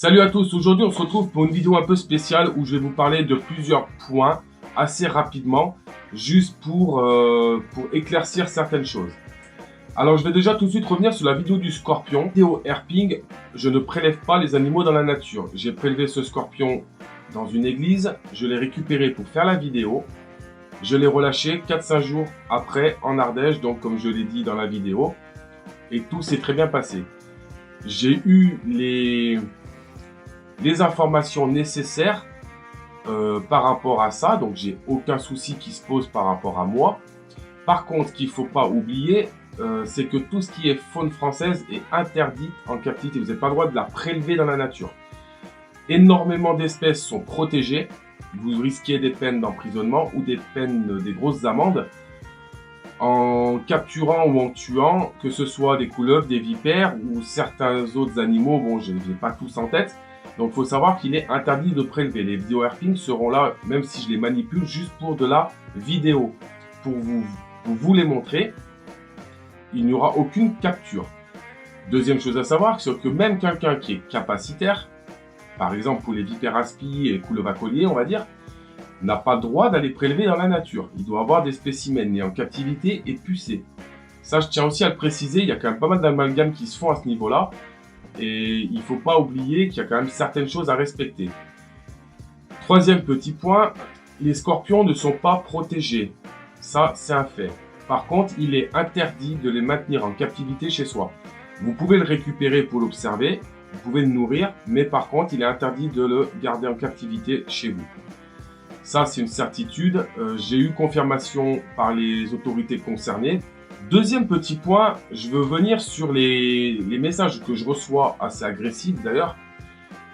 Salut à tous, aujourd'hui on se retrouve pour une vidéo un peu spéciale où je vais vous parler de plusieurs points assez rapidement, juste pour éclaircir certaines choses. Alors je vais déjà tout de suite revenir sur la vidéo du scorpion. Vidéo herping, je ne prélève pas les animaux dans la nature. J'ai prélevé ce scorpion dans une église, je l'ai récupéré pour faire la vidéo. Je l'ai relâché 4-5 jours après en Ardèche, donc comme je l'ai dit dans la vidéo. Et tout s'est très bien passé. J'ai eu les informations nécessaires par rapport à ça, donc j'ai aucun souci qui se pose par rapport à moi. Par contre, ce qu'il ne faut pas oublier, c'est que tout ce qui est faune française est interdit en captivité. Vous n'avez pas le droit de la prélever dans la nature. Énormément d'espèces sont protégées. Vous risquez des peines d'emprisonnement ou des grosses amendes en capturant ou en tuant, que ce soit des couleuvres, des vipères ou certains autres animaux. Bon, je ne les ai pas tous en tête. Donc, il faut savoir qu'il est interdit de prélever. Les vidéos herping seront là, même si je les manipule, juste pour de la vidéo. Pour vous les montrer, il n'y aura aucune capture. Deuxième chose à savoir, c'est que même quelqu'un qui est capacitaire, par exemple pour les vipères aspi et couleuvres à collier, on va dire, n'a pas le droit d'aller prélever dans la nature. Il doit avoir des spécimens nés en captivité et pucés. Ça, je tiens aussi à le préciser, il y a quand même pas mal d'amalgames qui se font à ce niveau-là. Et il ne faut pas oublier qu'il y a quand même certaines choses à respecter. Troisième petit point, les scorpions ne sont pas protégés. Ça, c'est un fait. Par contre, il est interdit de les maintenir en captivité chez soi. Vous pouvez le récupérer pour l'observer, vous pouvez le nourrir, mais par contre, il est interdit de le garder en captivité chez vous. Ça, c'est une certitude. J'ai eu confirmation par les autorités concernées. Deuxième petit point, je veux venir sur les messages que je reçois, assez agressifs d'ailleurs,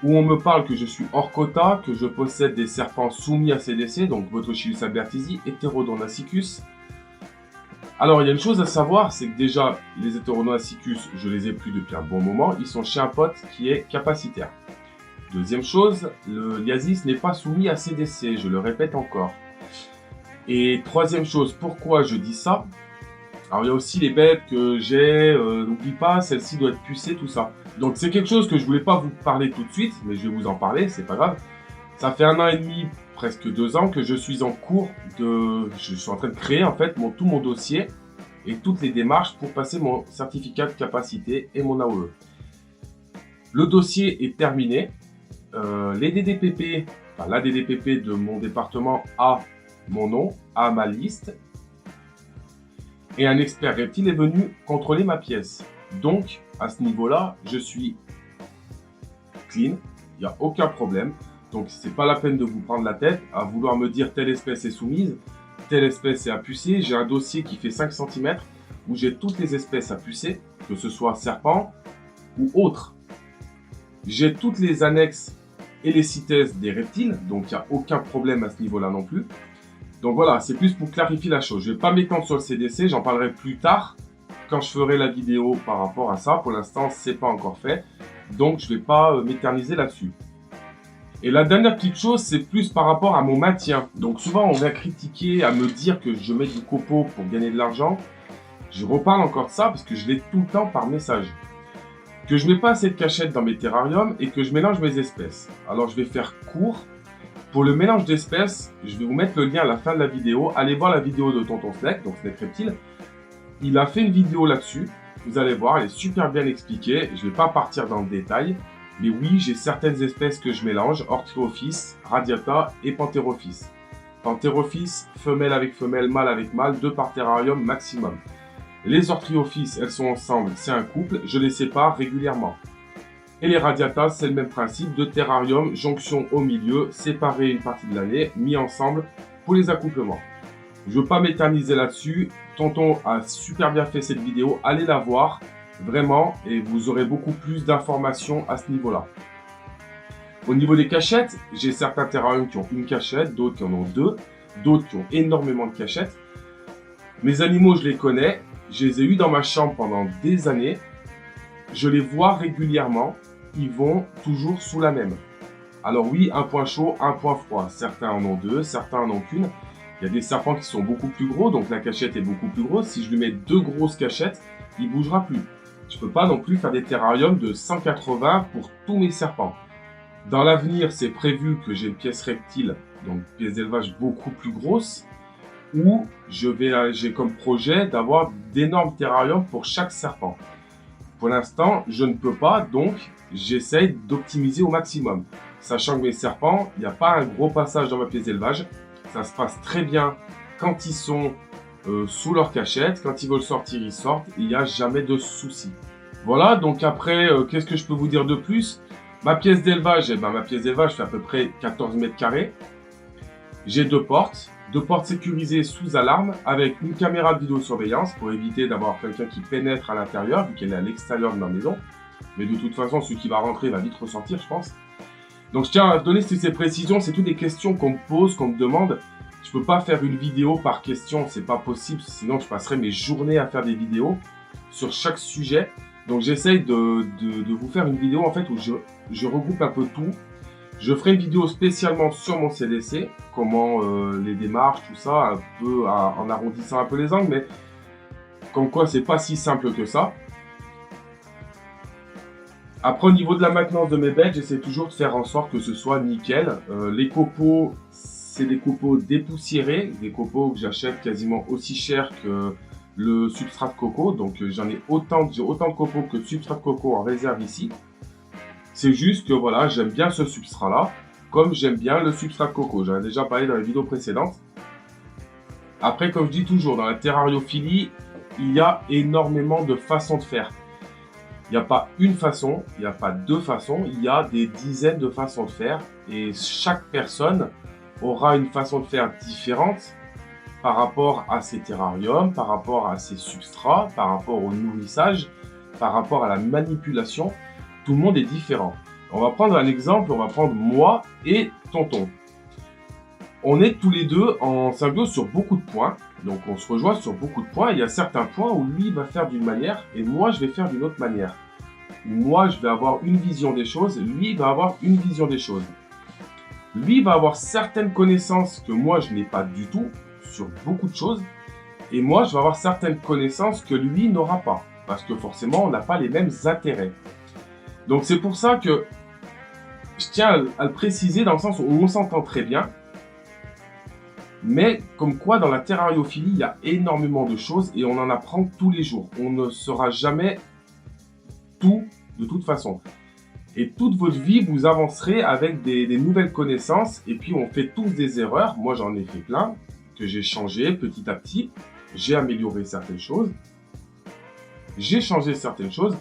où on me parle que je suis hors quota, que je possède des serpents soumis à CDC, donc Botryochilus albertisi, Heterodon assicus. Alors, il y a une chose à savoir, c'est que déjà, les Heterodon assicus, je les ai plus depuis un bon moment, ils sont chez un pote qui est capacitaire. Deuxième chose, le Liasis n'est pas soumis à CDC, je le répète encore. Et troisième chose, pourquoi je dis ça? Alors il y a aussi les bêtes que j'ai, n'oublie pas, celle-ci doit être pucée, tout ça. Donc c'est quelque chose que je voulais pas vous parler tout de suite, mais je vais vous en parler, c'est pas grave. Ça fait 1 an et demi, presque 2 ans que je suis en cours je suis en train de créer en fait tout mon dossier et toutes les démarches pour passer mon certificat de capacité et mon AOE. Le dossier est terminé. Les DDPP, enfin la DDPP de mon département a mon nom, a ma liste. Et un expert reptile est venu contrôler ma pièce. Donc, à ce niveau-là, je suis clean, il n'y a aucun problème. Donc, c'est pas la peine de vous prendre la tête à vouloir me dire telle espèce est soumise, telle espèce est à pucer. J'ai un dossier qui fait 5 cm où j'ai toutes les espèces à pucer, que ce soit serpent ou autre. J'ai toutes les annexes et les CITES des reptiles, donc il n'y a aucun problème à ce niveau-là non plus. Donc voilà, c'est plus pour clarifier la chose. Je ne vais pas m'étendre sur le CDC, j'en parlerai plus tard quand je ferai la vidéo par rapport à ça. Pour l'instant, ce n'est pas encore fait. Donc je ne vais pas m'éterniser là-dessus. Et la dernière petite chose, c'est plus par rapport à mon maintien. Donc souvent, on vient critiquer, à me dire que je mets du copeau pour gagner de l'argent. Je reparle encore de ça parce que je l'ai tout le temps par message. Que je ne mets pas assez de cachettes dans mes terrariums et que je mélange mes espèces. Alors je vais faire court. Pour le mélange d'espèces, je vais vous mettre le lien à la fin de la vidéo. Allez voir la vidéo de Tonton Snake, donc Snake Reptile. Il a fait une vidéo là-dessus. Vous allez voir, elle est super bien expliquée. Je ne vais pas partir dans le détail. Mais oui, j'ai certaines espèces que je mélange. Orthiophis, Radiata et Pantherophis. Pantherophis, femelle avec femelle, mâle avec mâle, 2 par terrarium maximum. Les Orthiophis, elles sont ensemble, c'est un couple. Je les sépare régulièrement. Et les Radiata, c'est le même principe de terrarium, jonction au milieu, séparés une partie de l'année, mis ensemble pour les accouplements. Je ne veux pas m'éterniser là-dessus. Tonton a super bien fait cette vidéo. Allez la voir, vraiment, et vous aurez beaucoup plus d'informations à ce niveau-là. Au niveau des cachettes, j'ai certains terrariums qui ont une cachette, d'autres qui en ont 2, d'autres qui ont énormément de cachettes. Mes animaux, je les connais. Je les ai eus dans ma chambre pendant des années. Je les vois régulièrement. Ils vont toujours sous la même. Alors oui, un point chaud, un point froid. Certains en ont 2, certains en ont qu'une. Il y a des serpents qui sont beaucoup plus gros, donc la cachette est beaucoup plus grosse. Si je lui mets 2 grosses cachettes, il ne bougera plus. Je ne peux pas non plus faire des terrariums de 180 pour tous mes serpents. Dans l'avenir, c'est prévu que j'ai une pièce reptile, donc pièce d'élevage beaucoup plus grosse, où j'ai comme projet d'avoir d'énormes terrariums pour chaque serpent. Pour l'instant, je ne peux pas, donc j'essaye d'optimiser au maximum. Sachant que mes serpents, il n'y a pas un gros passage dans ma pièce d'élevage. Ça se passe très bien quand ils sont sous leur cachette. Quand ils veulent sortir, ils sortent. Il n'y a jamais de soucis. Voilà, donc après, qu'est-ce que je peux vous dire de plus? Ma pièce d'élevage, ma pièce d'élevage fait à peu près 14 mètres carrés. J'ai deux portes sécurisées sous alarme avec une caméra de vidéosurveillance pour éviter d'avoir quelqu'un qui pénètre à l'intérieur vu qu'elle est à l'extérieur de ma maison. Mais de toute façon, celui qui va rentrer va vite ressortir, je pense. Donc je tiens à donner toutes ces précisions, c'est toutes des questions qu'on me pose, qu'on me demande. Je peux pas faire une vidéo par question, c'est pas possible, sinon je passerai mes journées à faire des vidéos sur chaque sujet. Donc j'essaye de vous faire une vidéo en fait où je regroupe un peu tout. Je ferai une vidéo spécialement sur mon CDC, comment les démarches, tout ça, un peu en arrondissant un peu les angles, mais comme quoi c'est pas si simple que ça. Après, au niveau de la maintenance de mes bêtes, j'essaie toujours de faire en sorte que ce soit nickel. Les copeaux, c'est des copeaux dépoussiérés, des copeaux que j'achète quasiment aussi cher que le substrat de coco. Donc j'ai autant de copeaux que de substrat de coco en réserve ici. C'est juste que voilà, j'aime bien ce substrat-là, comme j'aime bien le substrat de coco. J'en ai déjà parlé dans les vidéos précédentes. Après, comme je dis toujours, dans la terrariophilie, il y a énormément de façons de faire. Il n'y a pas une façon, il n'y a pas deux façons, il y a des dizaines de façons de faire. Et chaque personne aura une façon de faire différente par rapport à ses terrariums, par rapport à ses substrats, par rapport au nourrissage, par rapport à la manipulation. Tout le monde est différent. On va prendre un exemple, on va prendre moi et tonton. On est tous les deux en symbiose sur beaucoup de points. Donc on se rejoint sur beaucoup de points. Il y a certains points où lui va faire d'une manière et moi je vais faire d'une autre manière. Moi je vais avoir une vision des choses, lui va avoir une vision des choses. Lui va avoir certaines connaissances que moi je n'ai pas du tout sur beaucoup de choses. Et moi je vais avoir certaines connaissances que lui n'aura pas. Parce que forcément on n'a pas les mêmes intérêts. Donc c'est pour ça que je tiens à le préciser dans le sens où on s'entend très bien. Mais comme quoi dans la terrariophilie, il y a énormément de choses et on en apprend tous les jours. On ne saura jamais tout de toute façon. Et toute votre vie, vous avancerez avec des nouvelles connaissances et puis on fait tous des erreurs. Moi j'en ai fait plein que j'ai changé petit à petit. J'ai amélioré certaines choses. J'ai changé certaines choses.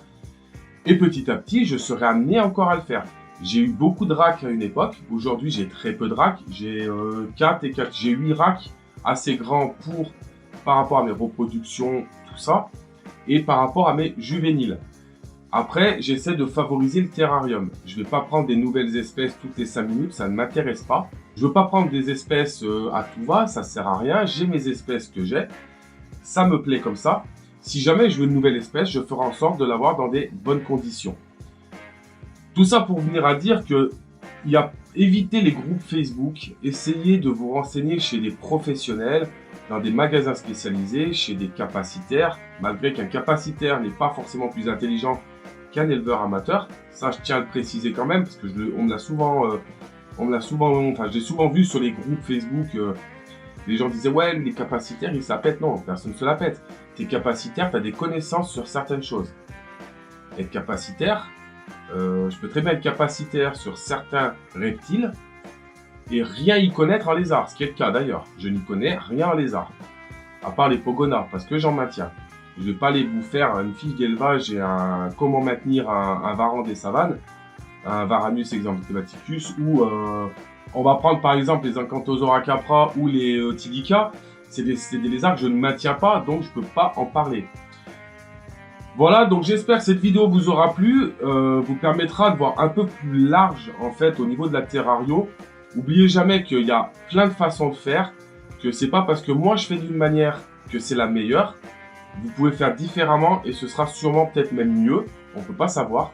Et petit à petit, je serai amené encore à le faire. J'ai eu beaucoup de racks à une époque. Aujourd'hui, j'ai très peu de racks. J'ai 8 racks assez grands par rapport à mes reproductions, tout ça, et par rapport à mes juvéniles. Après, j'essaie de favoriser le terrarium. Je ne vais pas prendre des nouvelles espèces toutes les 5 minutes, ça ne m'intéresse pas. Je ne veux pas prendre des espèces à tout va, ça ne sert à rien. J'ai mes espèces que j'ai. Ça me plaît comme ça. Si jamais je veux une nouvelle espèce, je ferai en sorte de l'avoir dans des bonnes conditions. Tout ça pour venir à dire que évitez les groupes Facebook, essayez de vous renseigner chez des professionnels, dans des magasins spécialisés, chez des capacitaires, malgré qu'un capacitaire n'est pas forcément plus intelligent qu'un éleveur amateur. Ça, je tiens à le préciser quand même, parce que j'ai souvent vu sur les groupes Facebook, les gens disaient ouais, les capacitaires, ils se la pètent. Non, personne ne se la pète. T'es capacitaire, tu as des connaissances sur certaines choses. Être capacitaire, je peux très bien être capacitaire sur certains reptiles et rien y connaître en lézard, ce qui est le cas d'ailleurs. Je n'y connais rien en lézard, à part les pogonas, parce que j'en maintiens. Je ne vais pas aller vous faire une fiche d'élevage et comment maintenir un varan des savanes, un Varanus exemplaticus, ou on va prendre par exemple les Acanthosaura capra ou les Tilica. C'est des lézards que je ne maintiens pas, donc je ne peux pas en parler. Voilà, donc j'espère que cette vidéo vous aura plu, vous permettra de voir un peu plus large en fait au niveau de la terrario. N'oubliez jamais qu'il y a plein de façons de faire, que c'est pas parce que moi je fais d'une manière que c'est la meilleure. Vous pouvez faire différemment et ce sera sûrement peut-être même mieux, on ne peut pas savoir.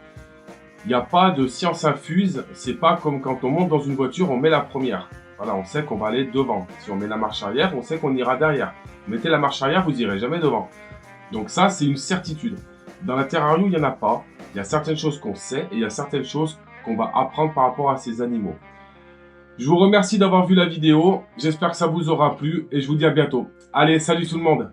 Il n'y a pas de science infuse, c'est pas comme quand on monte dans une voiture, on met la première. Voilà, on sait qu'on va aller devant. Si on met la marche arrière, on sait qu'on ira derrière. Mettez la marche arrière, vous irez jamais devant. Donc ça, c'est une certitude. Dans la terrario, il n'y en a pas. Il y a certaines choses qu'on sait et il y a certaines choses qu'on va apprendre par rapport à ces animaux. Je vous remercie d'avoir vu la vidéo. J'espère que ça vous aura plu et je vous dis à bientôt. Allez, salut tout le monde!